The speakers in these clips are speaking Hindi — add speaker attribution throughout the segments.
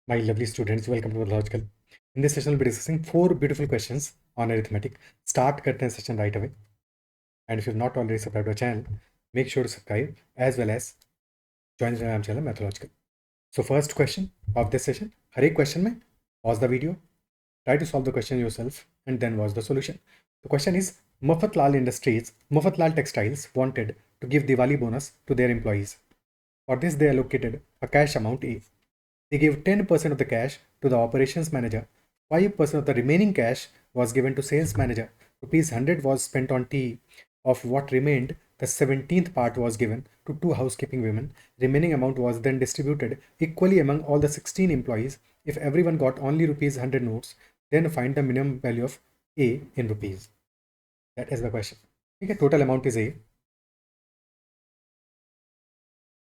Speaker 1: My lovely students, welcome to the Logical. In this session, we'll be discussing 4 beautiful questions on arithmetic. Start करते हैं session right away. And if you've not already subscribed to our channel, make sure to subscribe as well as join the Telegram channel Mathological. So first question of this session, हर एक question में pause the video, try to solve the question yourself and then watch the solution. The question is, Mafatlal Textiles wanted to give Diwali bonus to their employees. For this, they allocated a cash amount A. They gave 10% of the cash to the operations manager. 5% of the remaining cash was given to sales manager. Rupees 100 was spent on tea. Of what remained, the 17th part was given to 2 housekeeping women. Remaining amount was then distributed equally among all the 16 employees. If everyone got only rupees 100 notes, then find the minimum value of A in rupees. That is the question. Okay, total amount is A.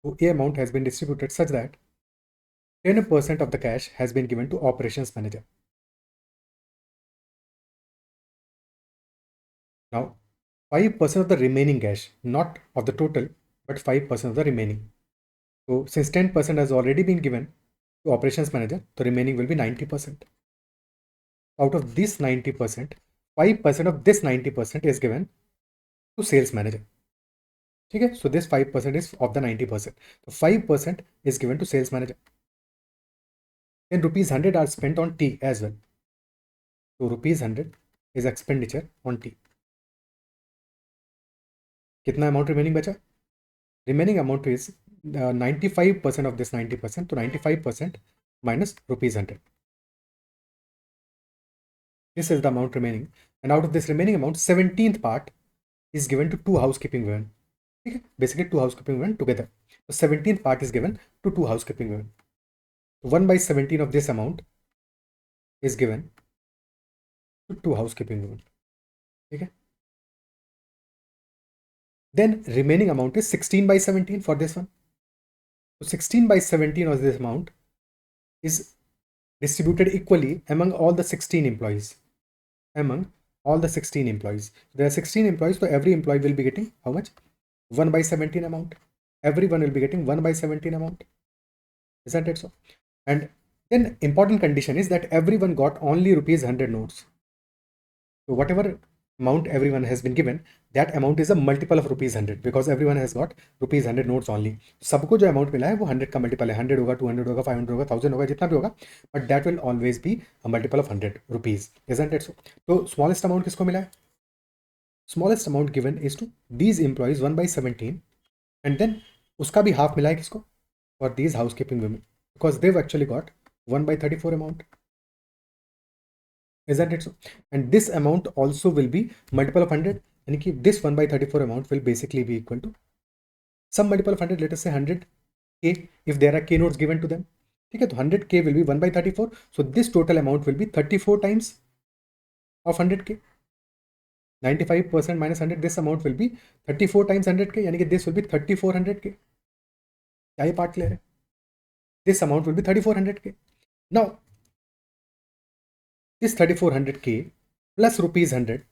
Speaker 1: So A amount has been distributed such that 10% of the cash has been given to operations manager. Now, 5% of the remaining cash, not of the total, but 5% of the remaining. So, since 10% has already been given to operations manager, the remaining will be 90%. Out of this 90%, 5% of this 90% is given to sales manager. Okay, so this 5% is of the 90%. So 5% is given to sales manager. Then rupees 100 are spent on tea as well. So rupees 100 is expenditure on tea. कितना अमाउंट रिमेनिंग बचा? Remaining amount is 95% of this 90%, so 95% minus rupees 100. This is the amount remaining, and out of this remaining amount, 17th part is given to 2 housekeeping women. Okay? Basically 2 housekeeping women together. So 17th part is given to 2 housekeeping women. So 1/17 of this amount is given to 2 housekeeping women. Okay? Then remaining amount is 16/17 for this one. So 16/17 of this amount is distributed equally among all the 16 employees. Among all the 16 employees. There are 16 employees, so every employee will be getting how much? 1/17 amount. Everyone will be getting 1/17 amount. Isn't it so? And then important condition is that everyone got only rupees 100 notes. So whatever amount everyone has been given, that amount is a multiple of rupees 100 because everyone has got rupees 100 notes only. सबको जो amount मिला है वो 100 का multiple है. 100 होगा, 200 होगा, 500 होगा, 1000 होगा, जितना भी होगा, but that will always be a multiple of 100 rupees. Isn't it so? तो smallest amount किसको मिला है? Smallest amount given is to these employees 1/17, and then उसका भी half मिला है किसको? For these housekeeping women because they've actually got 1/34 amount. Isn't it so? And this amount also will be multiple of 100, and this 1/34 amount will basically be equal to some multiple of 100. Let us say 100k if there are k notes given to them. Okay, so 100k will be 1/34. So this total amount will be 34 times of 100k. 95% minus 100, this amount will be 34 times 100k, यानी कि this will be 3400k. क्या ये पार्ट क्लियर है? This amount will be 3400k. Now this 3400k plus rupees 100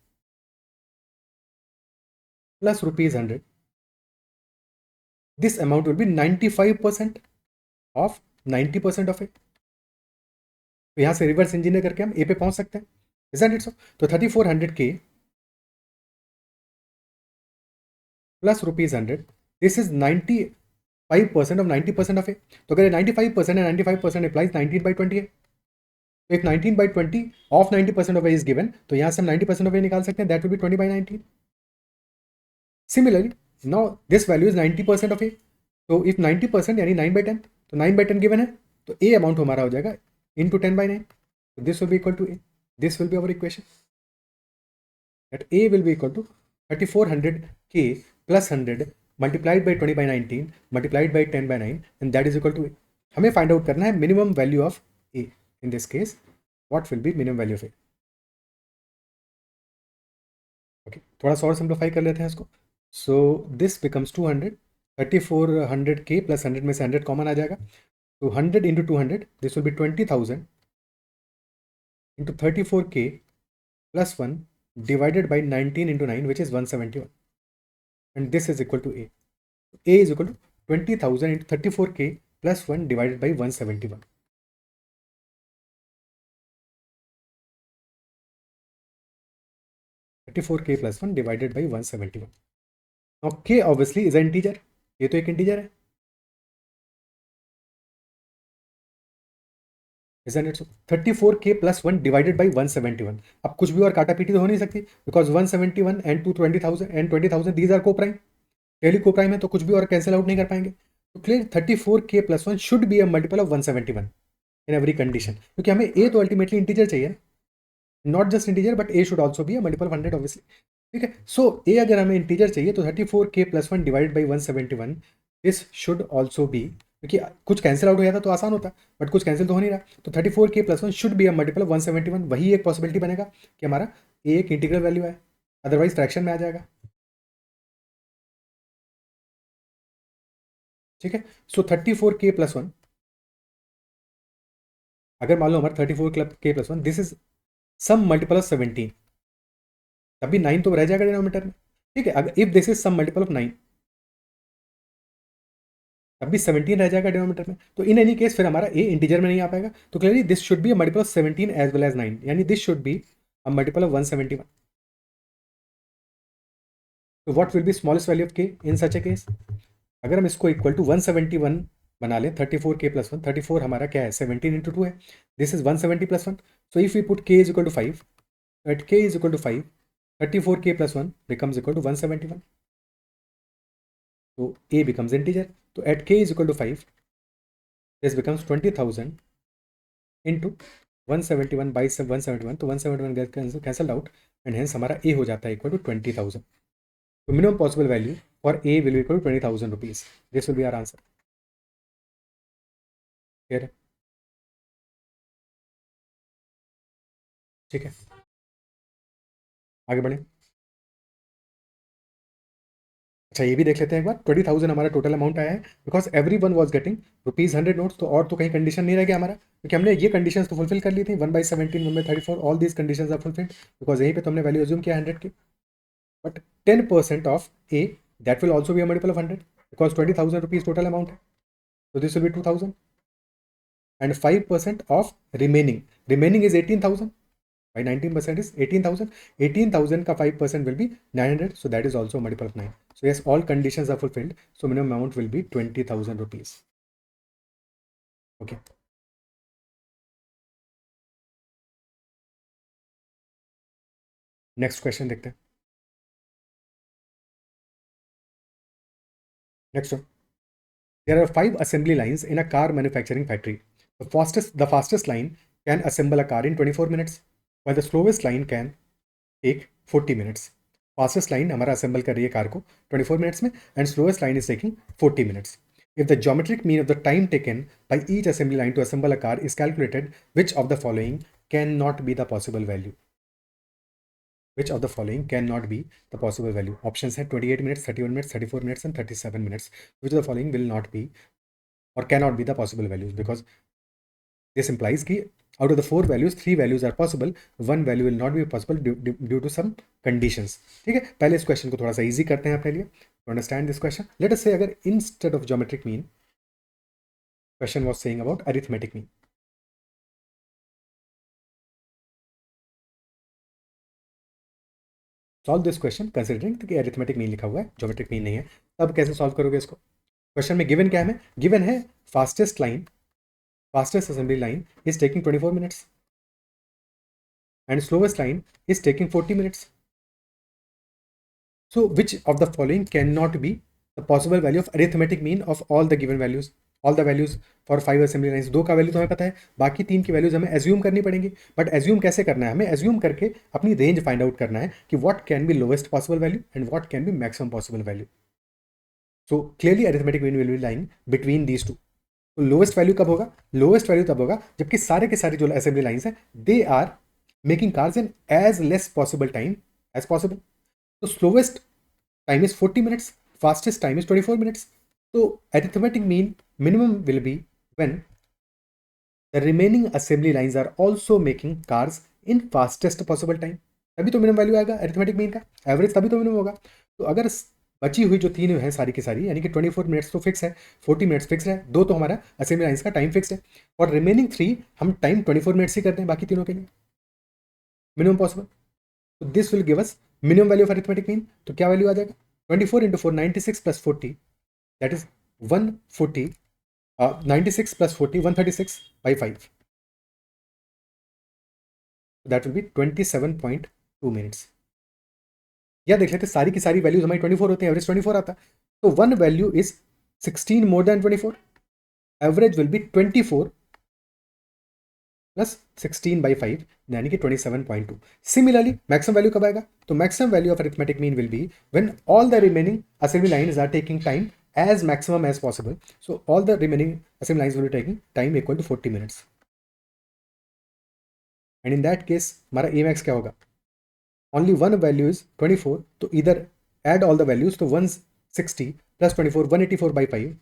Speaker 1: plus rupees 100, this amount will be 95% of 90% of it. तो यहाँ से रिवर्स इंजीनियर करके हम ए पे पहुंच सकते हैं. Isn't it so? तो 3400k plus rupees 100, this is 95% of 90% of it. तो अगर 95% and 95% implies 19/20 है. तो if 19/20 of 90% of A is given, तो यहाँ से हम 90% of A निकाल सकते हैं. That will be 20/19. Similarly, now this value is 90% of A. तो if 90% यानी 9/10, तो 9/10 given है, तो A amount हमारा हो जाएगा into 10/9. So this will be equal to A. This will be our equation. That A will be equal to 3400k plus 100 multiplied by 20/19 multiplied by 10/9, and that is equal to A. हमें find out करना है minimum value of A. In this case, what will be minimum value of A? Okay, थोड़ा सा और सिंप्लीफाई कर लेते हैं इसको. So this becomes 200. 3400k plus 100 में से 100 कॉमन आ जाएगा. So 100 into 200, this will be 20,000 into 34k plus 1 divided by 19 into 9, which is 171. And this is equal to A. A is equal to 20,000 into 34k plus 1 divided by 171. 34k plus 1 divided by 171. Now k obviously is an integer. ये तो एक इंटीजर है, isn't it? So 34k plus 1 divided by 171. अब कुछ भी और काटा पीटी तो हो नहीं सकती, because 171 and 220,000 and 20,000 these are co-prime. Clearly co-prime है तो कुछ भी और कैंसिल आउट नहीं कर पाएंगे. तो clear 34k plus 1 should be a multiple of 171 in every condition, क्योंकि हमें a तो अल्टीमेटली इंटीजर चाहिए, not just integer but a should also be a multiple of 100 obviously. ठीक है, सो a अगर हमें इंटीजर चाहिए तो 34k plus 1 divide by 171 this should also be, क्योंकि कुछ कैंसिल आउट हो जाता तो आसान होता, बट कुछ कैंसिल तो हो नहीं रहा, तो 34k plus 1 should be a multiple of 171. वही एक पॉसिबिलिटी बनेगा कि हमारा a एक इंटीग्रल वैल्यू है, अदरवाइज फ्रैक्शन में आ जाएगा. ठीक है, सो 34k plus 1, अगर मान लो हमारा 34k plus 1 this is some multiple of 17, तभी 9 तो रह जाएगा डिनोमिनेटर में. ठीक है, अगर if this is some multiple of 9 तब भी 17 रह जाएगा डिनोमिनेटर में. तो इन एनी केस फिर हमारा a इंटीजर में नहीं आ पाएगा, तो clearly this should be a multiple of 17 as well as 9, यानी this should be a multiple of 171. तो what will be smallest value of k in such a case? अगर हम इसको इक्वल टू 171 बना लें, 34k plus 1, 34 हमारा क्या है 17 into 2 है, this is 170 plus 1. So if we put k is equal to 5, at k is equal to 5, 34k plus 1 becomes equal to 171. So a becomes integer. So at k is equal to 5, this becomes 20,000 into 171 by 171. तो 171 gets cancelled out and hence हमारा a हो जाता है equal to 20,000. So minimum possible value for a will be equal to 20,000 rupees. This will be our answer. Clear है? ठीक है, आगे बढ़े. अच्छा ये भी देख लेते हैं एक बार. 20,000 हमारा टोटल अमाउंट आया है because every one was getting ₹100 notes. तो और तो कहीं कंडीशन नहीं रह गया हमारा, क्योंकि हमने ये कंडीशंस तो फुलफिल कर ली थी. 1/17, 1/34, all these conditions are fulfilled because यहीं पे तो हमने वैल्यू अज्यूम किया 100 की. But 10% of a that will also be a multiple of 100 because 20,000 rupees total amount है, तो this will be 2,000. And 5% of remaining is 18,000. by 19% is 18,000. 18,000 का 5% will be 900. So that is also a multiple of 9. So yes, all conditions are fulfilled. So minimum amount will be 20,000 rupees. Okay. Next question देखते हैं. Next one. There are 5 assembly lines in a car manufacturing factory. The fastest line can assemble a car in 24 minutes, while the slowest line can take 40 minutes. Fastest line हमारा assemble कर रही है कार को 24 minutes में, and slowest line is taking 40 minutes. If the geometric mean of the time taken by each assembly line to assemble a car is calculated, which of the following cannot be the possible value? Which of the following cannot be the possible value? Options है 28 minutes, 31 minutes, 34 minutes and 37 minutes. Which of the following will not be or cannot be the possible values? Because this implies कि out of the 4 values, 3 values are possible, 1 value will not be possible due to some conditions. ठीक है, पहले इस क्वेश्चन को थोड़ा सा इजी करते हैं अपने लिए. To understand this question, let us say अगर instead of geometric mean, question was saying about arithmetic mean. Solve this question considering कि arithmetic mean लिखा हुआ है, geometric mean नहीं है. तब कैसे solve करोगे इसको? क्वेश्चन में गिवन क्या है? हमें गिवन है fastest assembly line is taking 24 minutes and slowest line is taking 40 minutes. So which of the following cannot be the possible value of arithmetic mean of all the given values? All the values for 5 assembly lines. 2 का वैल्यू तो हमें पता है, बाकी 3 की वैल्यूज हमें एज्यूम करनी पड़ेंगी. बट एज्यूम कैसे करना है? हमें एज्यूम करके अपनी रेंज फाइंड आउट करना है कि what can be lowest possible value and what can be maximum possible value. So clearly arithmetic mean will B lying between these two. तो लोवेस्ट वैल्यू कब होगा? लोवेस्ट वैल्यू तब होगा जबकि सारे के सारे जो असेंबली लाइंस हैं they are making cars in as less possible time as possible. तो slowest time is 40 minutes, fastest time is 24 minutes. So arithmetic mean minimum will be when the remaining assembly lines are also making cars in fastest possible time. तभी तो मिनिमम वैल्यू आएगा अरिथमेटिक मीन का, एवरेज तभी तो मिनिमम होगा. तो अगर बची हुई जो 3 है सारी की सारी, यानी कि 24 मिनट्स तो फिक्स है, 40 मिनट्स फिक्स है, 2 तो हमारा असेंबली लाइन्स का टाइम फिक्स है, और रिमेनिंग 3 हम टाइम 24 मिनट्स ही करते हैं बाकी तीनों के लिए मिनिमम पॉसिबल. तो this will give us minimum value of arithmetic mean, तो क्या वैल्यू आ जाएगा? 24 into 4, 96 plus 40, that is 140, 96 plus 40, 136 by 5, that will B 27.2 minutes. या देख लेते सारी की सारी वैल्यूज हमारी 24 होती है, एवरेज 24 आता, तो one value is 16 more than 24, average will be 24 plus 16 by 5, यानी कि 27.2। सिमिलरली मैक्सिमम वैल्यू कब आएगा? तो maximum value of arithmetic mean will be when all the remaining assembly lines are taking time as maximum as possible. So all the remaining assembly lines will be taking time equal to 40 minutes. And in that case, हमारा Amax क्या होगा? Only one value is 24. तो either add all the values, तो 160 plus 24, 184 by 5.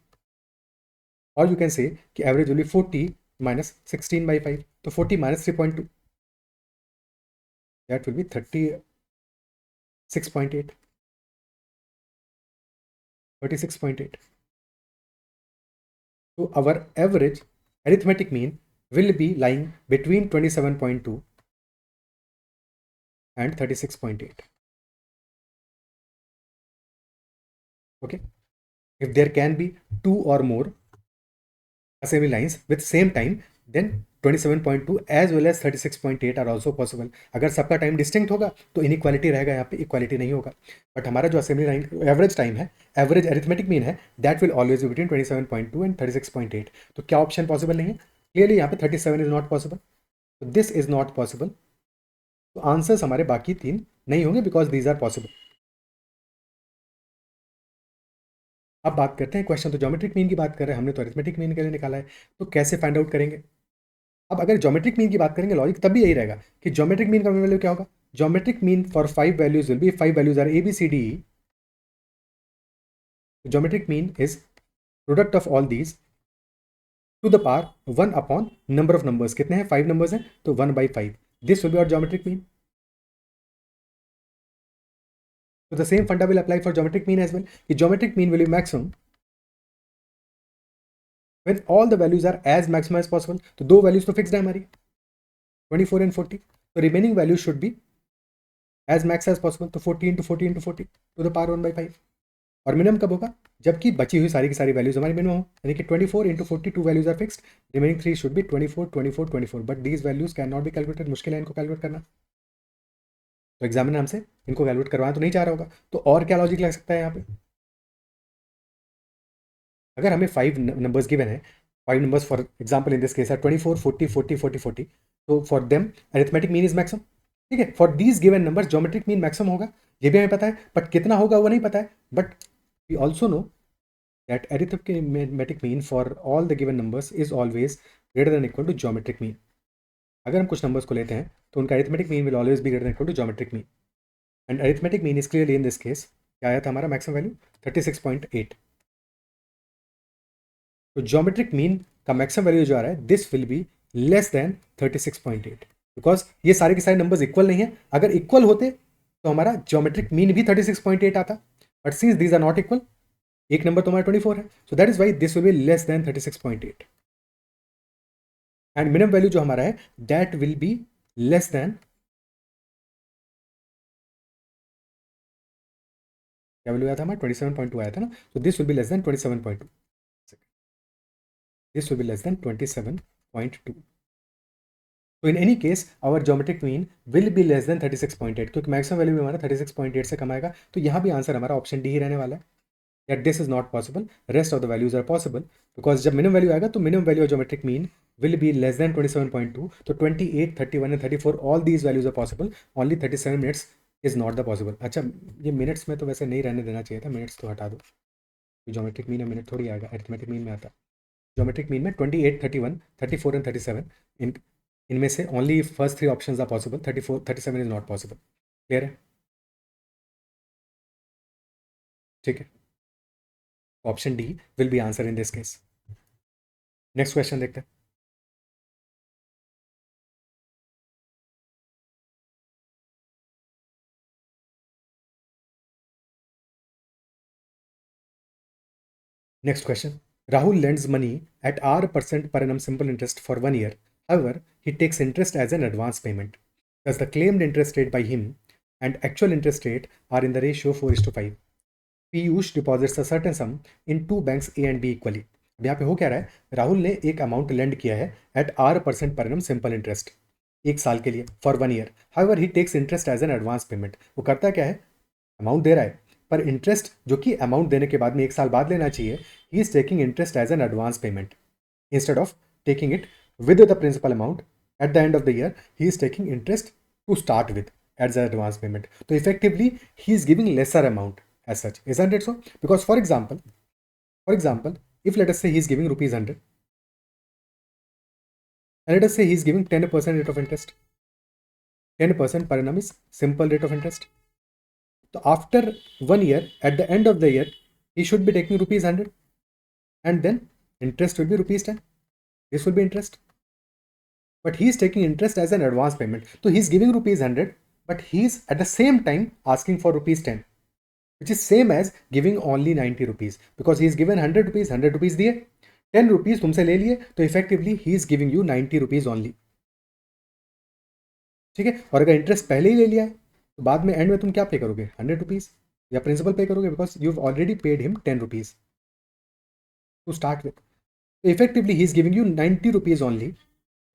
Speaker 1: Or you can say कि average will be 40 minus 16 by 5. तो 40 minus 3.2. That will be 36.8. 36.8. So our average arithmetic mean will be lying between 27.2 and 36.8. Okay. If there can be two or more assembly lines with same time, then 27.2 as well as 36.8 are also possible. अगर सबका टाइम डिस्टिंक्ट होगा तो इनइक्वालिटी रहेगा, यहाँ पे इक्वालिटी नहीं होगा। बट हमारा जो असेंबली लाइन एवरेज टाइम है, एवरेज अरिथमेटिक मीन है, that will always be between 27.2 and 36.8। तो क्या ऑप्शन पॉसिबल नहीं है? क्लियरली यहाँ पे 37 इज नॉट पॉसिबल, तो दिस इज नॉट पॉसिबल। तो आंसर्स हमारे बाकी तीन नहीं होंगे बिकॉज दीज आर पॉसिबल। अब बात करते हैं, क्वेश्चन तो ज्योमेट्रिक मीन की बात कर रहे हैं, हमने तो अरिथमेटिक मीन के लिए निकाला है, तो कैसे फाइंड आउट करेंगे? अब अगर ज्योमेट्रिक मीन की बात करेंगे, लॉजिक तब भी यही रहेगा कि ज्योमेट्रिक मीन का वैल्यू क्या होगा? Geometric mean for 5 values will be 5 values are A B C D E. Geometric mean is product of all these to the power 1 upon number of numbers. कितने हैं? 5 नंबर्स हैं, तो 1 by 5, this will be our geometric mean. So the same funda will apply for geometric mean as well. The geometric mean will be maximum when all the values are as maximum as possible. तो दो वैल्यूज तो फिक्स्ड है हमारी, 24 and 40, तो remaining value should be as max as possible, तो 40 into 40 into 40 to the power 1 by 5। और मिनिमम कब होगा? जबकि बची हुई सारी की सारी वैल्यूज हमारी मिनिमम हो, यानी कि 24 into 40 two values are fixed, remaining 3 should be 24 24 24, but these values can not be calculated, मुश्किल है इनको कैलकुलेट करना। तो एग्जामिनर हमसे इनको कैलकुलेट करवाना तो नहीं चाह रहा होगा, तो और क्या लॉजिक लग सकता है यहाँ पे? अगर हमें 5 नंबर्स गिवन है, 5 numbers for example in this case है 24 40 40 40 40, तो for them arithmetic mean is maximum. ठीक है, for these given numbers geometric mean maximum होगा, ये भी हमें पता है, बट कितना होगा वो नहीं पता है। But we also know that arithmetic mean for all the given numbers is always greater than equal to geometric mean. अगर हम कुछ नंबर्स को लेते हैं तो उनका arithmetic mean will always be greater than equal to geometric mean, and arithmetic mean is clearly in this case क्या आया था हमारा मैक्सिमम वैल्यू? 36.8। तो ज्योमेट्रिक मीन का मैक्सिमम वैल्यू जो आ रहा है, this will be less than 36.8, because ये सारे के सारे नंबर्स इक्वल नहीं है। अगर इक्वल होते तो हमारा ज्योमेट्रिक मीन भी 36.8 आता, but since these are not equal, एक नंबर तो हमारा 24 है, so that is why this will be less than 36.8, and minimum value जो हमारा है that will be less than, क्या वैल्यू आया था हमारा? 27.2 आया था ना, तो this will be less than 27.2, this will be less than 27.2। तो in any case our geometric mean will be less than 36.8, क्योंकि मैक्सिमम वैल्यू भी हमारा 36.8 से कम आएगा, तो यहाँ भी आंसर हमारा ऑप्शन डी ही रहने वाला है, that this is not possible, rest of the values are possible, because जब मिनिमम वैल्यू आएगा तो minimum value of geometric mean will be less than 27.2, तो 28 31 and 34 all these values are possible, only 37 minutes is not the possible. अच्छा, ये मिनट्स में तो वैसे नहीं रहने देना चाहिए था, मिनट्स तो हटा दो, ज्योमेट्रिक मीन में मिनट थोड़ी आएगा, अरिथमेटिक मीन में आता। ज्योमेट्रिक मीन में 28 31 34 एंड 37, इनमें से only first 3 options are possible, 34 37 is not possible. Clear है? ठीक है, option D will be answer in this case. Next question देखते हैं। Next question. Rahul lends money at R% per annum simple interest for 1 year. However, he takes interest as an advance payment. Thus, the claimed interest rate by him and actual interest rate are in the ratio 4:5. Piyush deposits a certain sum in two banks A and B equally. अब यहाँ पे हो क्या रहा है, राहुल ने एक अमाउंट लेंड किया है at R% per annum simple interest एक साल के लिए for 1 year. However he takes interest as an advance payment. वो करता क्या है, अमाउंट दे रहा है पर इंटरेस्ट जो कि अमाउंट देने के बाद में एक साल बाद लेना चाहिए, he is taking interest as an advance payment instead of taking it with the principal amount at the end of the year. He is taking interest to start with as an advance payment. तो effectively he is giving lesser amount as such, isn't it so? Because for example, if let us say he is giving rupees 100 and let us say he is giving 10% rate of interest, 10% per annum is simple rate of interest. So after 1 year, at the end of the year, he should be taking rupees 100 and then interest will be rupees 10. This will be interest, but he is taking interest as an advance payment. So he is giving rupees 100, but he is at the same time asking for rupees 10, which is same as giving only 90 rupees, because he is given 100 rupees, 100 rupees दिए, 10 rupees तुमसे ले लिए, तो effectively he is giving you 90 rupees only. ठीक है, और अगर इंटरेस्ट पहले ही ले लिया है तो बाद में एंड में तुम क्या पे करोगे, 100 रुपीज या प्रिंसिपल पे करोगे, because you already paid him 10 rupees to start with. So effectively he is giving you 90 rupees only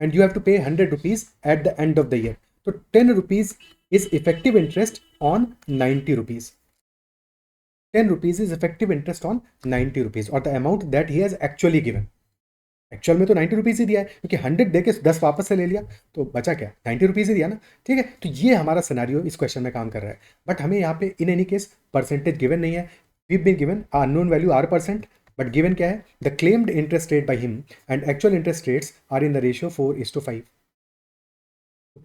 Speaker 1: and you have to pay 100 rupees at the end of the year. So 10 rupees is effective interest on 90 rupees. 10 rupees is effective interest on 90 rupees or the amount that he has actually given. Actual में तो 90 रुपीज़ ही दिया है, क्योंकि 100 दे के 10 वापस से ले लिया तो बचा क्या, 90 रुपीज़ ही दिया ना. ठीक है, तो ये हमारा सिनेरियो इस क्वेश्चन में काम कर रहा है. बट हमें यहाँ पे in any case percentage given नहीं है. We been given unknown value R%, but given क्या है, the claimed interest rate by him and actual interest rates are in the ratio 4:5.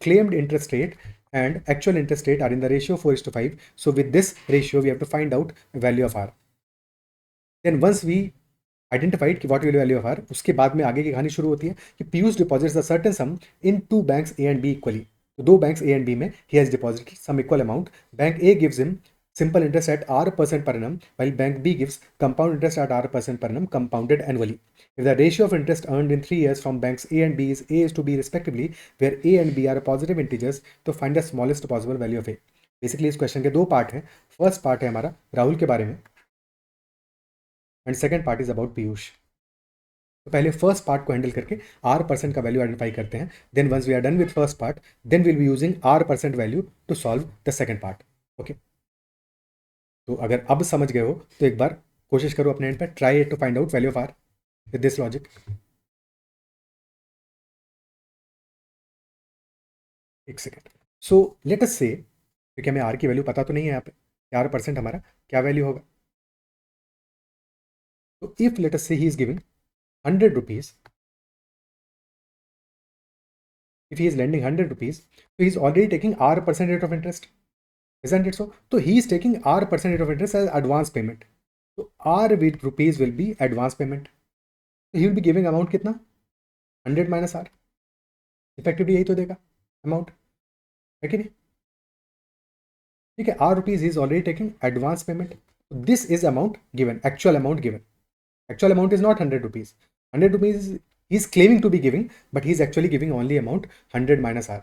Speaker 1: Claimed interest rate and actual interest rate are in the ratio 4:5. So with this ratio, we have to find out value of R. Then once we identified कि what will be value of R, उसके बाद में आगे की कहानी शुरू होती है कि Piyush deposits the certain sum in two banks A and B equally. तो दो बैंक्स A and B में he has deposit sum equal amount. Bank A gives him simple interest at R% per annum, while bank B gives compound interest at R% per annum compounded annually. If the ratio of interest earned in 3 years from banks A and B is A:B respectively, where A and B are positive integers, तो find the smallest possible value of A. Basically इस क्वेश्चन के दो पार्ट हैं. फर्स्ट पार्ट है हमारा राहुल के बारे में and second part is about Piyush. तो पहले फर्स्ट पार्ट को हैंडल करके R% का वैल्यू आइडेंटिफाई करते हैं. Then once we are done with first part, then will be using R% value to solve the second part. Okay, तो अगर अब समझ गए हो तो एक बार कोशिश करो अपने एंड पे, try to find out value of R with this logic. एक second. So let us say, क्योंकि हमें R की वैल्यू पता तो नहीं है यहाँ पे, R% हमारा क्या वैल्यू होगा. तो इफ लेट अस से ही is giving 100 rupees, if he is lending 100 rupees, so he is already taking R% rate of interest, isn't it so? So he is taking R% rate of interest as advance payment. So R with rupees will be advance payment. So he will be giving amount कितना, 100 minus R. Effectively यही तो देगा amount, है कि नहीं. ठीक है, R rupees he is already taking advance payment. So this is amount given, actual amount given. Actual amount is not 100 rupees. 100 rupees he is claiming to be giving, but he is actually giving only amount 100 minus R.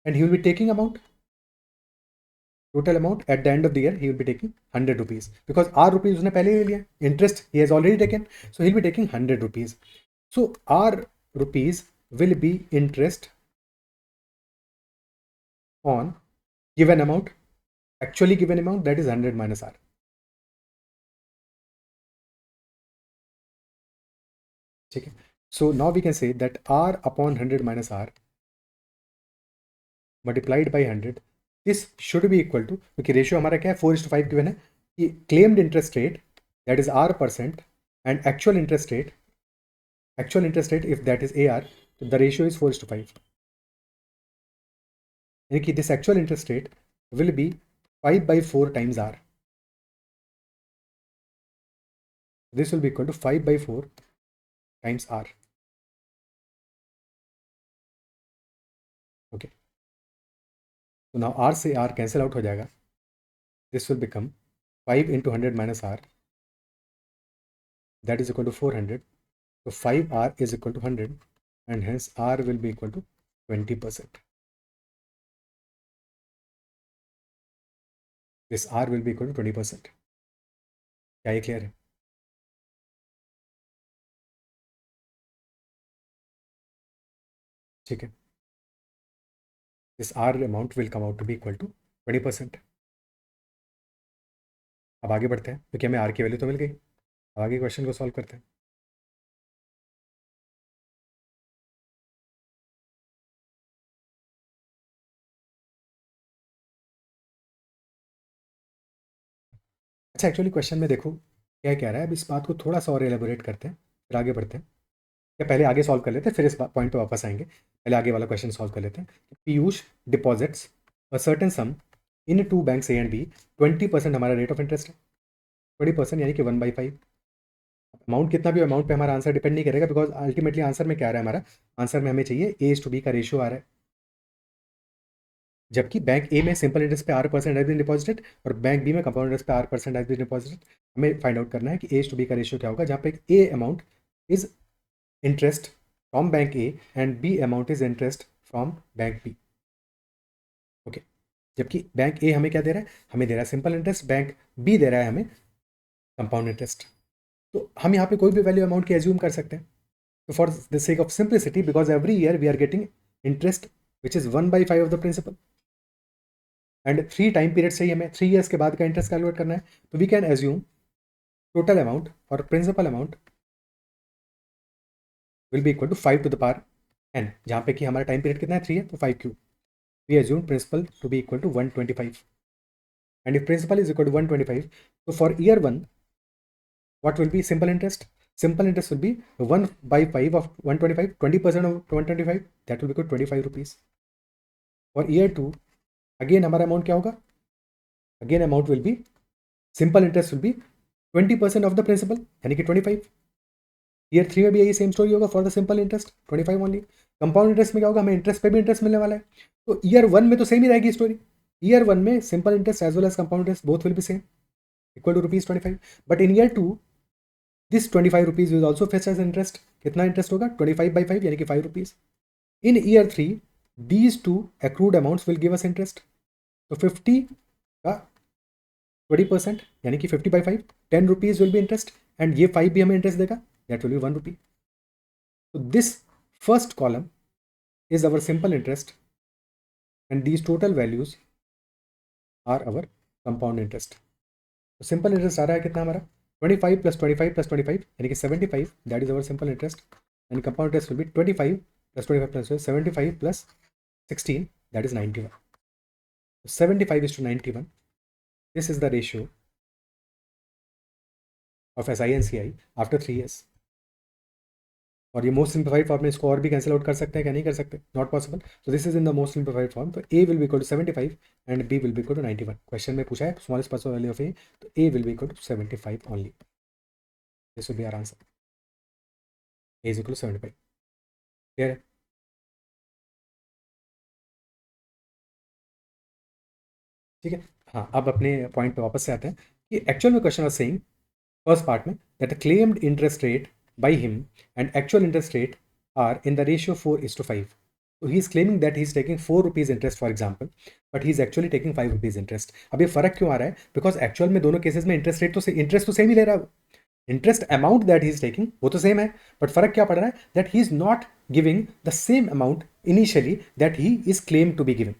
Speaker 1: And he will be taking amount, total amount at the end of the year he will be taking 100 rupees, because R rupees उसने पहले ले लिया, interest he has already taken, so he'll be taking 100 rupees. So R rupees will be interest on given amount, actually given amount, that is 100 minus R. ठीक है, so now we can say that R upon 100 minus R multiplied by 100, this should be equal to, क्योंकि रेशियो हमारा क्या है 4:5 गिवन है, कि claimed interest rate that is R% and actual interest rate if that is AR, so the ratio is 4:5. यानी कि this actual interest rate will be 5/4 times R. This will be equal to 5/4 times R. Okay. So now R से R cancel out हो जाएगा. This will become 5 into 100 minus R. That is equal to 400. So 5R is equal to 100 and hence R will be equal to 20%. This R will be equal to 20%। क्या ये क्लियर है? ठीक है, this R amount will come out to be equal to 20%। अब आगे बढ़ते हैं क्योंकि हमें आर की वैल्यू तो मिल गई। अब आगे क्वेश्चन को सॉल्व करते हैं। अच्छा, एक्चुअली क्वेश्चन में देखो क्या कह रहा है, अब इस बात को थोड़ा सा और एलेबोरेट करते हैं फिर आगे बढ़ते हैं। या पहले आगे सॉल्व कर लेते हैं फिर इस पॉइंट पे वापस आएंगे। पहले आगे वाला क्वेश्चन सॉल्व कर लेते हैं। Piyush deposits a certain sum in two banks A and B. 20% हमारा रेट ऑफ इंटरेस्ट है। 20% यानी कि 1/5। अमाउंट कितना भी अमाउंट पे हमारा आंसर डिपेंड नहीं करेगा, बिकॉज अल्टीमेटली आंसर में क्या आ रहा है, हमारा आंसर में हमें चाहिए A:B का रेशियो आ रहा है। जबकि बैंक ए में सिंपल इंटरेस्ट पे R% हैज बीन डिपॉजिटेड और बैंक बी में कंपाउंड इंटरेस्ट पे R% हैज बीन डिपॉजिटेड। हमें फाइंड आउट करना है कि A:B का रेशियो क्या होगा, जहाँ पे A amount is interest from bank A and B amount is interest from bank B. Okay, जबकि बैंक ए हमें क्या दे रहा है, हमें दे रहा है सिंपल इंटरेस्ट, बैंक बी दे रहा है हमें कंपाउंड इंटरेस्ट। तो हम यहाँ पे कोई भी वैल्यू अमाउंट की एज्यूम कर सकते हैं। तो for the sake of simplicity, because every year we are getting interest which is 1/5 of the principal and 3 time period से ही हमें 3 ईयर्स के बाद का इंटरेस्ट कैलकुलेट करना है। तो we can assume total amount और principal amount will be equal to 5 to the power n, जहाँ पे कि हमारा टाइम पीरियड कितना है 3 है, तो 5 cube. We assume principal to be equal to 125 and if principal is equal to 125, तो for year 1 what will be simple interest? Simple interest will be 1/5 of 125, 20% of 125, that will be equal to 25 rupees. For year 2, again हमारा अमाउंट क्या होगा, again amount will be, simple interest will be 20% of the principal यानी कि 25। ईयर 3 में भी यही सेम स्टोरी होगा for the simple interest 25 only. Compound interest में क्या होगा, हमें इंटरेस्ट पे भी इंटरेस्ट मिलने वाला है। तो ईयर 1 में तो सेम ही रहेगी स्टोरी। ईयर 1 में simple interest as well as compound interest both will be same equal to ₹25। But in year 2 this 25 rupees will also fetch as interest. कितना इंटरेस्ट होगा, 25/5 यानी कि 5 rupees. In year 3 these two accrued amounts will give us interest. तो 50 का 20% यानी कि 50/5, 10 rupees will be interest and ये 5 भी हमें इंटरेस्ट देगा, दैट विल बी 1 रुपी। तो this first column is our simple interest and these total values are our compound interest. तो सिंपल इंटरेस्ट आ रहा है कितना हमारा, 25 + 25 + 25 यानी कि 75, that is our simple interest and compound interest will be 25 + 25 + 75 + 16, that is 91। 75:91, this is the ratio of SI&CI after 3 years। और ये मोस्ट सिंप्लीफाइड फॉर्म में इसको और भी कैंसिल आउट कर सकते हैं क्या, नहीं कर सकते, नॉट पॉसिबल। तो this is in the most simplified form. तो A will be equal to 75 and B will be equal to 91। Question में पूछा है smallest possible value of A, तो A will be equal to 75 only. This will be our answer, A is equal to 75। Clear है? ठीक है, हाँ अब अपने पॉइंट पे वापस से आते हैं कि एक्चुअल में question was saying first part में that claimed interest rate by him and actual interest rate are in the ratio 4:5। So he is claiming that he is taking 4 rupees interest for example, but he is actually taking 5 rupees interest। अब ये फर्क क्यों आ रहा है, बिकॉज एक्चुअल में दोनों केसेस में इंटरेस्ट तो सेम ही ले रहा है। Interest amount that he is taking वो तो सेम है, बट फर्क क्या पड़ रहा है, that he is not giving the same amount initially that he is claim to be giving.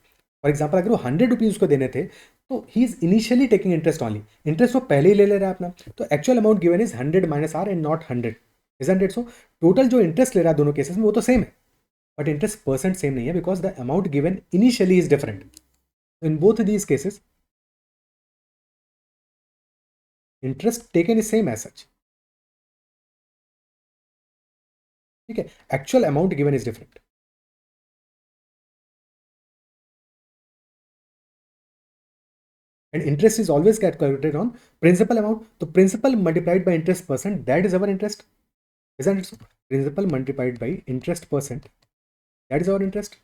Speaker 1: For example अगर वो 100 रुपीज उसको देने थे, तो he is initially taking interest only, interest वो पहले ही ले रहा है अपना। तो actual amount given is 100 - R and not 100, isn't it? So total जो इंटरेस्ट ले रहा है दोनों केसेस में वो तो सेम है, बट इंटरेस्ट परसेंट सेम नहीं है, because the amount given initially is different. In both these cases interest taken is same as such. ठीक है, actual amount given is different. And interest is always calculated on principal amount. So principal multiplied by interest percent, that is our interest, isn't it? So principal multiplied by interest percent, that is our interest.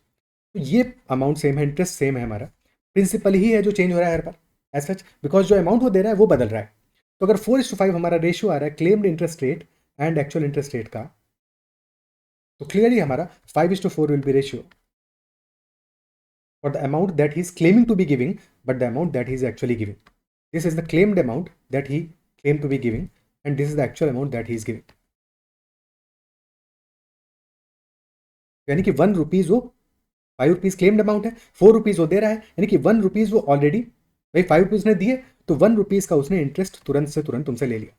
Speaker 1: तो ये अमाउंट सेम है, इंटरेस्ट सेम है, हमारा प्रिंसिपल ही है जो चेंज हो रहा है हर बार एज सच, बिकॉज जो अमाउंट वो दे रहा है वो बदल रहा है। तो अगर 4:5 हमारा रेशियो आ रहा है claimed interest rate and actual interest rate का, तो क्लियरली हमारा 5:4 will be ratio for the amount that he is claiming to be giving, but the amount that he is actually giving. This is the claimed amount that he claimed to be giving, and this is the actual amount that he is giving. यानी कि 1 रुपीज वो 5 रुपीज क्लेम्ड अमाउंट है, 4 रुपीज वो दे रहा है, यानी कि 1 रुपीज वो ऑलरेडी, भाई 5 रुपीज ने दिए तो 1 रुपीज का उसने इंटरेस्ट तुरंत से तुरंत तुमसे ले लिया.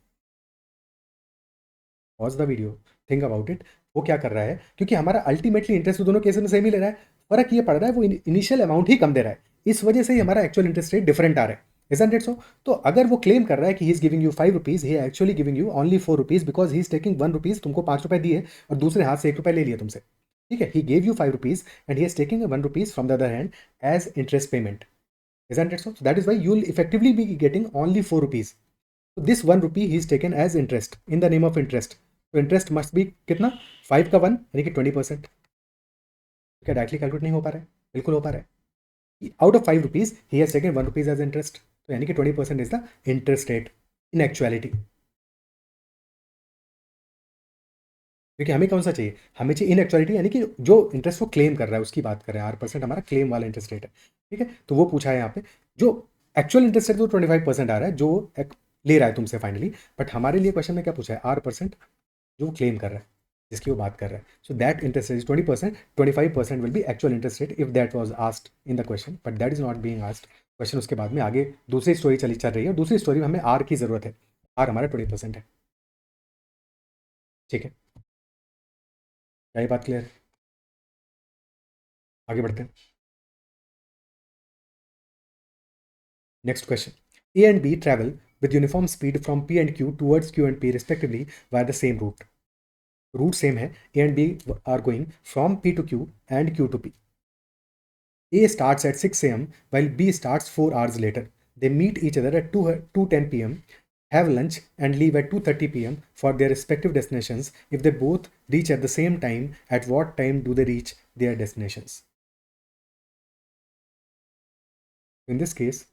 Speaker 1: Pause the video, think about it. वो क्या कर रहा है, क्योंकि हमारा अल्टीमेटली इंटरेस्ट तो दोनों केसेस में सेम ही ले रहा है, फर्क ये पड़ रहा है वो इनिशियल अमाउंट ही कम दे रहा है, इस वजह से ही हमारा एक्चुअल इंटरेस्ट रेट डिफरेंट आ रहा है. Isn't it so? तो अगर वो क्लेम कर रहा है कि ही is giving you 5 rupees, he actually giving you only 4 rupees because he is taking 1 rupees, तुमको 5 रुपए दिए और दूसरे हाथ से 1 रुपए ले लिया तुमसे. ठीक है, he gave you 5 rupees and he is taking 1 rupees from the other hand as interest payment. Isn't it so? So that is why you will effectively be getting only 4 rupees. So this 1 rupee he is taken as interest in the name of interest. So interest must be कितना, 5 का 1 यानी कि 20%. क्या डायरेक्टली कैलकुलेट नहीं हो पा रहा है? बिल्कुल हो पा रहा है. Out of 5 rupees he has taken 1 rupees as interest, तो यानी कि 20% is the interest rate in actuality. क्योंकि हमें कौन सा चाहिए, हमें चाहिए इन एक्चुअलिटी, यानी कि जो इंटरेस्ट वो क्लेम कर रहा है उसकी बात कर रहे हैं. 8% हमारा क्लेम वाला इंटरेस्ट रेट है. ठीक है, तो वो पूछा है यहाँ पे, जो एक्चुअल इंटरेस्ट रेट तो 25% आ रहा है जो ले रहा है तुमसे फाइनली, बट हमारे लिए क्वेश्चन में क्या पूछा है, 8% जो वो क्लेम कर रहा है, जिसकी वो बात कर रहा है. So that interest rate is 20%, 25% will be actual interest rate if that was asked in the question, but that is not being asked question. उसके बाद में आगे दूसरी स्टोरी चल रही है, दूसरी स्टोरी में हमें आर की जरूरत है, आर हमारा 20% है. ठीक है, क्या ये बात क्लियर है? आगे बढ़ते हैं. Next question. A and B travel with uniform speed from P and Q towards Q and P respectively via the same route. Route same है. A and B are going from P to Q and Q to P. A starts at 6 a.m. while B starts 4 hours later. They meet each other at 2:10 p.m., have lunch and leave at 2:30 p.m. for their respective destinations. If they both reach at the same time, at what time do they reach their destinations? In this case,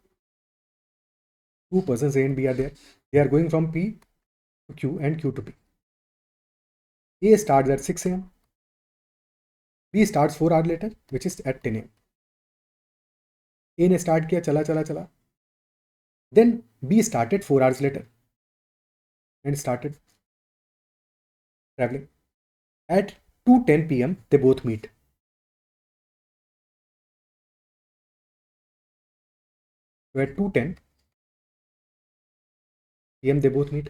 Speaker 1: two persons A and B are there. They are going from P to Q and Q to P. A starts at 6 a.m. B starts 4 hours later, which is at 10 a.m. A ने स्टार्ट किया, चला चला चला. Then B started 4 hours later and started traveling. At 2:10 p.m. they both meet. So at 2:10 p.m. they both meet.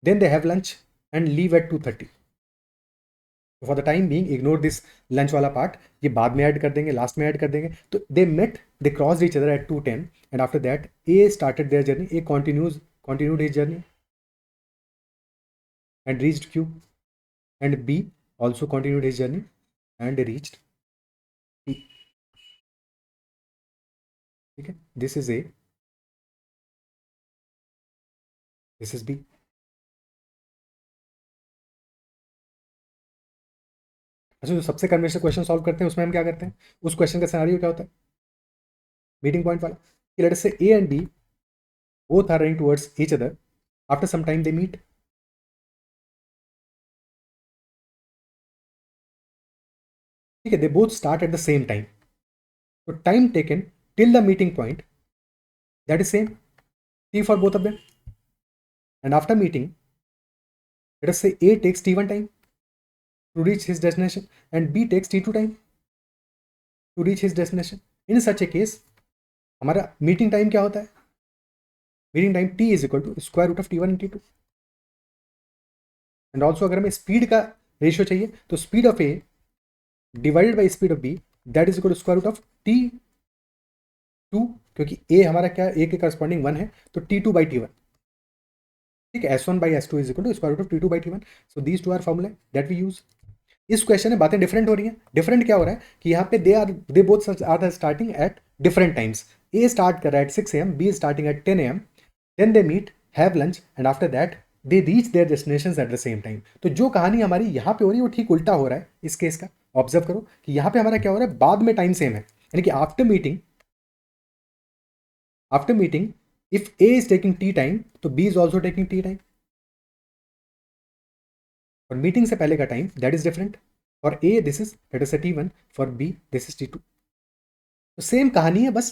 Speaker 1: Then they have lunch and leave at 2:30. For the time being ignore this lunch वाला पार्ट, ये बाद में ऐड कर देंगे, लास्ट में ऐड कर देंगे. तो they met, they cross each other at 2:10 and after that A started their journey, A continued his journey and reached Q, and B also continued his journey and reached P. ठीक है, this is A, this is B. अच्छा, जो सबसे कन्वेंशनल क्वेश्चन सॉल्व करते हैं उसमें हम क्या करते हैं, उस क्वेश्चन का सिनेरियो क्या होता है, मीटिंग पॉइंट वाला, कि let's say A and B both are running towards each other. After some time they meet. ठीक है, they both start at the same time. So time taken till the meeting point, that is same, T for both of them. And after meeting, let us say A takes T1 time to reach his destination and B takes T2 time to reach his destination. In such a case, हमारा मीटिंग टाइम क्या होता है, meeting time T is equal to square root of T1 and T2. And also अगर हमें स्पीड का रेशियो चाहिए तो speed of A divided by speed of B, that is equal to square root of T2, क्योंकि ए हमारा क्या, ए के करस्पॉन्डिंग 1 है, तो T2 बाई T1. ठीक है, S1 by S2 is equal to square root of T2 by T1. So these two are formula that we use. इस क्वेश्चन में बातें डिफरेंट हो रही हैं. डिफरेंट क्या हो रहा है कि यहाँ पे they both are starting at different times. A start कर रहा है at 6 a.m., B starting at 10 a.m. Then they meet, have lunch and after that they reach their destinations at the same time. तो जो कहानी हमारी यहाँ पे हो रही है वो ठीक उल्टा हो रहा है इस केस का. ऑब्जर्व करो कि यहाँ पे हमारा क्या हो रहा है, बाद में टाइम सेम है, यानी कि after meeting if A is taking T time तो B is also taking T time. और मीटिंग से पहले का time that is different. For A this is let us say T1, for B this is T2. तो सेम कहानी है, बस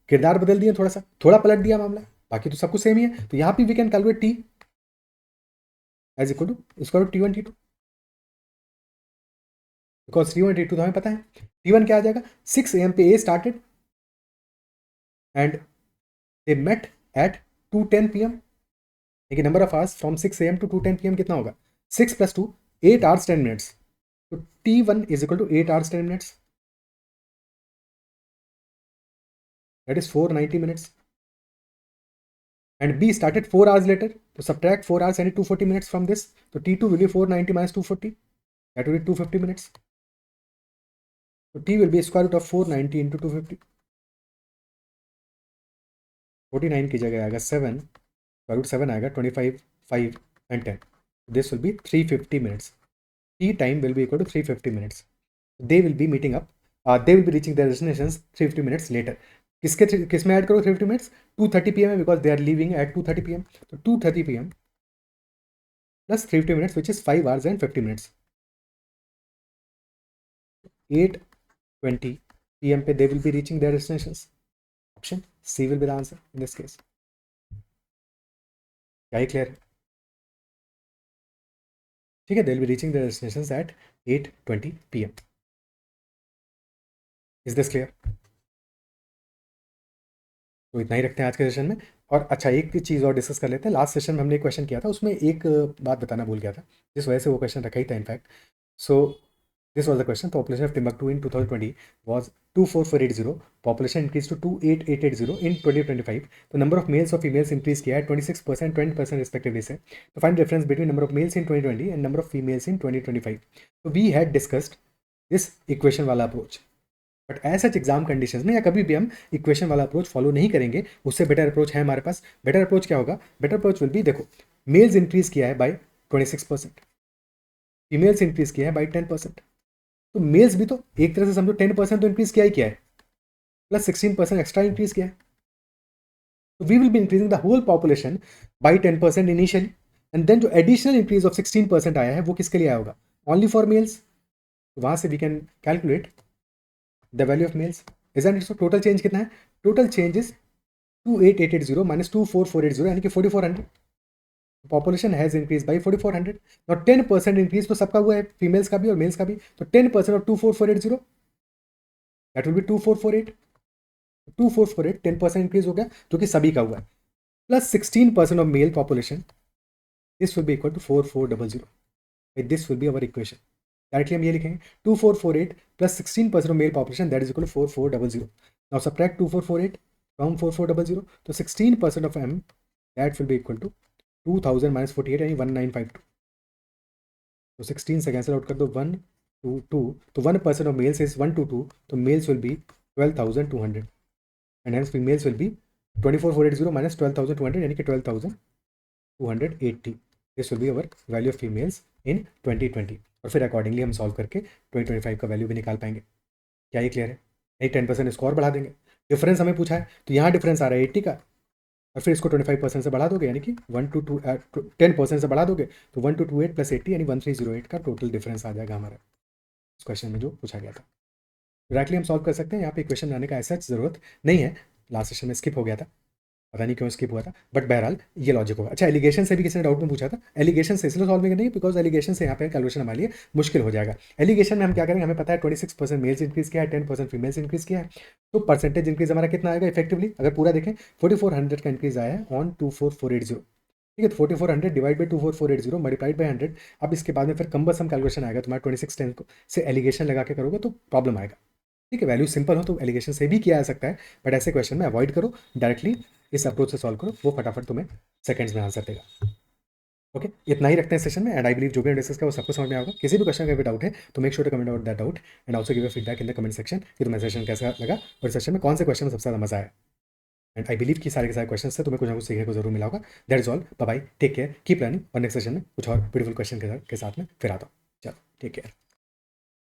Speaker 1: किरदार बदल दिए थोड़ा सा, थोड़ा पलट दिया मामला, बाकी तो सब कुछ सेम ही है। तो यहाँ पे we can calculate T as equal to square root T1 T2, because T1 T2 तो हमें पता है। T1 क्या आ जाएगा, 6 AM पे A started and they met at 2:10 PM। देखिए number of hours from 6 AM to 2:10 PM कितना होगा, 6 + 2 8 hours 10 minutes। तो T1 is equal to 8 hours 10 minutes, that is 490 minutes। And B started 4 hours later. So subtract 4 hours and 240 minutes from this. So T2 will be 490 minus 240. That will be 250 minutes. So T will be square root of 490 into 250. 49 की जगह आएगा 7, square root 7 आएगा 25, 5 and 10. This will be 350 minutes. T time will be equal to 350 minutes. They will be meeting up. They will be reaching their destinations 350 minutes later. किस में ऐड करो 350 minutes, 2:30 PM है, because they are leaving at 2:30 PM. तो 2:30 PM plus 350 minutes, which is 5 hours and 50 minutes. 8:20 PM पे they will be reaching their destinations. Option C will be the answer in this case. क्या ही क्लियर है? ठीक है, they will be reaching their destinations at 8:20 PM. Is this clear? तो इतना ही रखते हैं आज के सेशन में। और अच्छा, एक चीज़ और डिस्कस कर लेते हैं। लास्ट सेशन में हमने एक क्वेश्चन किया था, उसमें एक बात बताना भूल गया था, जिस वजह से वो क्वेश्चन रखा ही था in fact. So this was the question, population of Timbuktu in 2020 was 24480, population increase to 28880 in 2025। तो नंबर ऑफ मेल्स और फीमेल्स इंक्रीज किया है 26%, 20% रिस्पेक्टिवली से। तो find difference between number of males in 2020 and number of females in 2025। तो we had discussed this equation वाला approach, but as such exam conditions में या कभी भी हम इक्वेशन वाला अप्रोच फॉलो नहीं करेंगे। उससे बेटर अप्रोच है हमारे पास। बेटर अप्रोच क्या होगा, बेटर अप्रोच विल बी, देखो मेल्स इंक्रीज किया है बाय 26%, फीमेल्स इंक्रीज किया है बाय 10%। तो मेल्स भी तो एक तरह से समझो 10% तो इंक्रीज किया ही किया है, प्लस 16% एक्स्ट्रा इंक्रीज किया है। तो we will be increasing the whole population by 10% initially, and then जो एडिशनल इंक्रीज ऑफ 16% आया है वो किसके लिए आया होगा, ओनली फॉर मेल्स। वहां से we can calculate the value of males, isn't it? So total change कितना है, टोटल चेंज इज 28880 माइनस 24480, यानी कि 4400। Population has increase by 4400। और 10% इंक्रीज तो सबका हुआ है, फीमेल्स का भी और मेल्स का भी। तो 10% of 24480 that will be 2448। 2448 10% increase हो गया, जो कि सभी का हुआ है, plus 16% of male population, this will be equal to 4400। This will be our equation. Directly हम ये लिखेंगे 2448 plus 16% of male population, that is equal to 4400। Now subtract 2448 from 4400, तो 16% of m, that will be equal to 2000 minus 48 यानी 1952। तो 16 से कैंसिल आउट कर दो, 122, तो 1% ऑफ मेल्स इज 122, तो males will be 12,200 and hence females will be 24480 minus 12,200 यानी कि 12,280। This will be our value of females in 2020। और फिर अकॉर्डिंगली हम सॉल्व करके 2025 का वैल्यू भी निकाल पाएंगे। क्या ये क्लियर है? नहीं, 10% स्कोर बढ़ा देंगे। डिफरेंस हमें पूछा है, तो यहाँ डिफरेंस आ रहा है 80 का, और फिर इसको 25% से बढ़ा दोगे, यानी कि 10% से बढ़ा दोगे, तो 1228 प्लस 80 यानी 1308 का टोटल डिफरेंस आ जाएगा हमारा इस क्वेश्चन में जो पूछा गया था। डायरेक्टली हम सॉल्व कर सकते हैं, यहाँ पे इक्वेशन लाने का ऐसा ज़रूरत नहीं है। लास्ट सेशन में स्किप हो गया था, पता नहीं क्यों स्किप हुआ था, बट बहरहाल ये लॉजिक होगा। अच्छा, एलिगेशन से भी किसी ने डाउट में पूछा था, एलिगेशन से इसलिए सॉल्व नहीं, बिकॉज एलिगेशन से यहाँ पे कैलकुलेशन हमारे लिए मुश्किल हो जाएगा। एलिगेशन में हम क्या करेंगे, हमें पता है 26% मेल्स इंक्रीज किया है, 10% फीमेल्स इंक्रीज किया है, तो परसेंटेज इंक्रीज हमारा कितना आएगा इफेक्टिवली, अगर पूरा देखें 4400 का इंक्रीज आया है ऑन 24480। ठीक है, तो 4400 डिवाइड बाई 24480 मल्टीप्लाइड बाई 100। अब इसके बाद में फिर कम्बस हम कैलकुलेशन आएगा, तुम्हारा 2610 को से एलिगेशन लगा के करोगे तो प्रॉब्लम आएगा। ठीक है, वैल्यू सिंपल हो तो एलिगेशन से भी किया जा सकता है, बट ऐसे क्वेश्चन में अवॉइड करो, डायरेक्टली इस अप्रोच से सॉल्व करो, वो फटाफट तुम्हें सेकंड्स में आंसर देगा। ओके, इतना ही रखते हैं सेशन में, एंड आई बिलीव जो भी डिस्कस किया वो सबको समझ में आएगा। किसी भी क्वेश्चन का भी डाउट है तो make sure to comment out that doubt and also give a feedback in the comment section कि तुम्हें सेशन कैसा लगा और सेशन में कौन से क्वेश्चन में सबसे ज़्यादा मजा आया। एंड आई बिलीव कि सारे के सारे क्वेश्चन से तुम्हें कुछ ना कुछ सीखने को जरूर मिला होगा। That is all, bye bye, take care, keep learning, और नेक्स्ट सेशन में कुछ और ब्यूटीफुल क्वेश्चन के साथ में फिर आता हूँ। चलो, टेक केयर।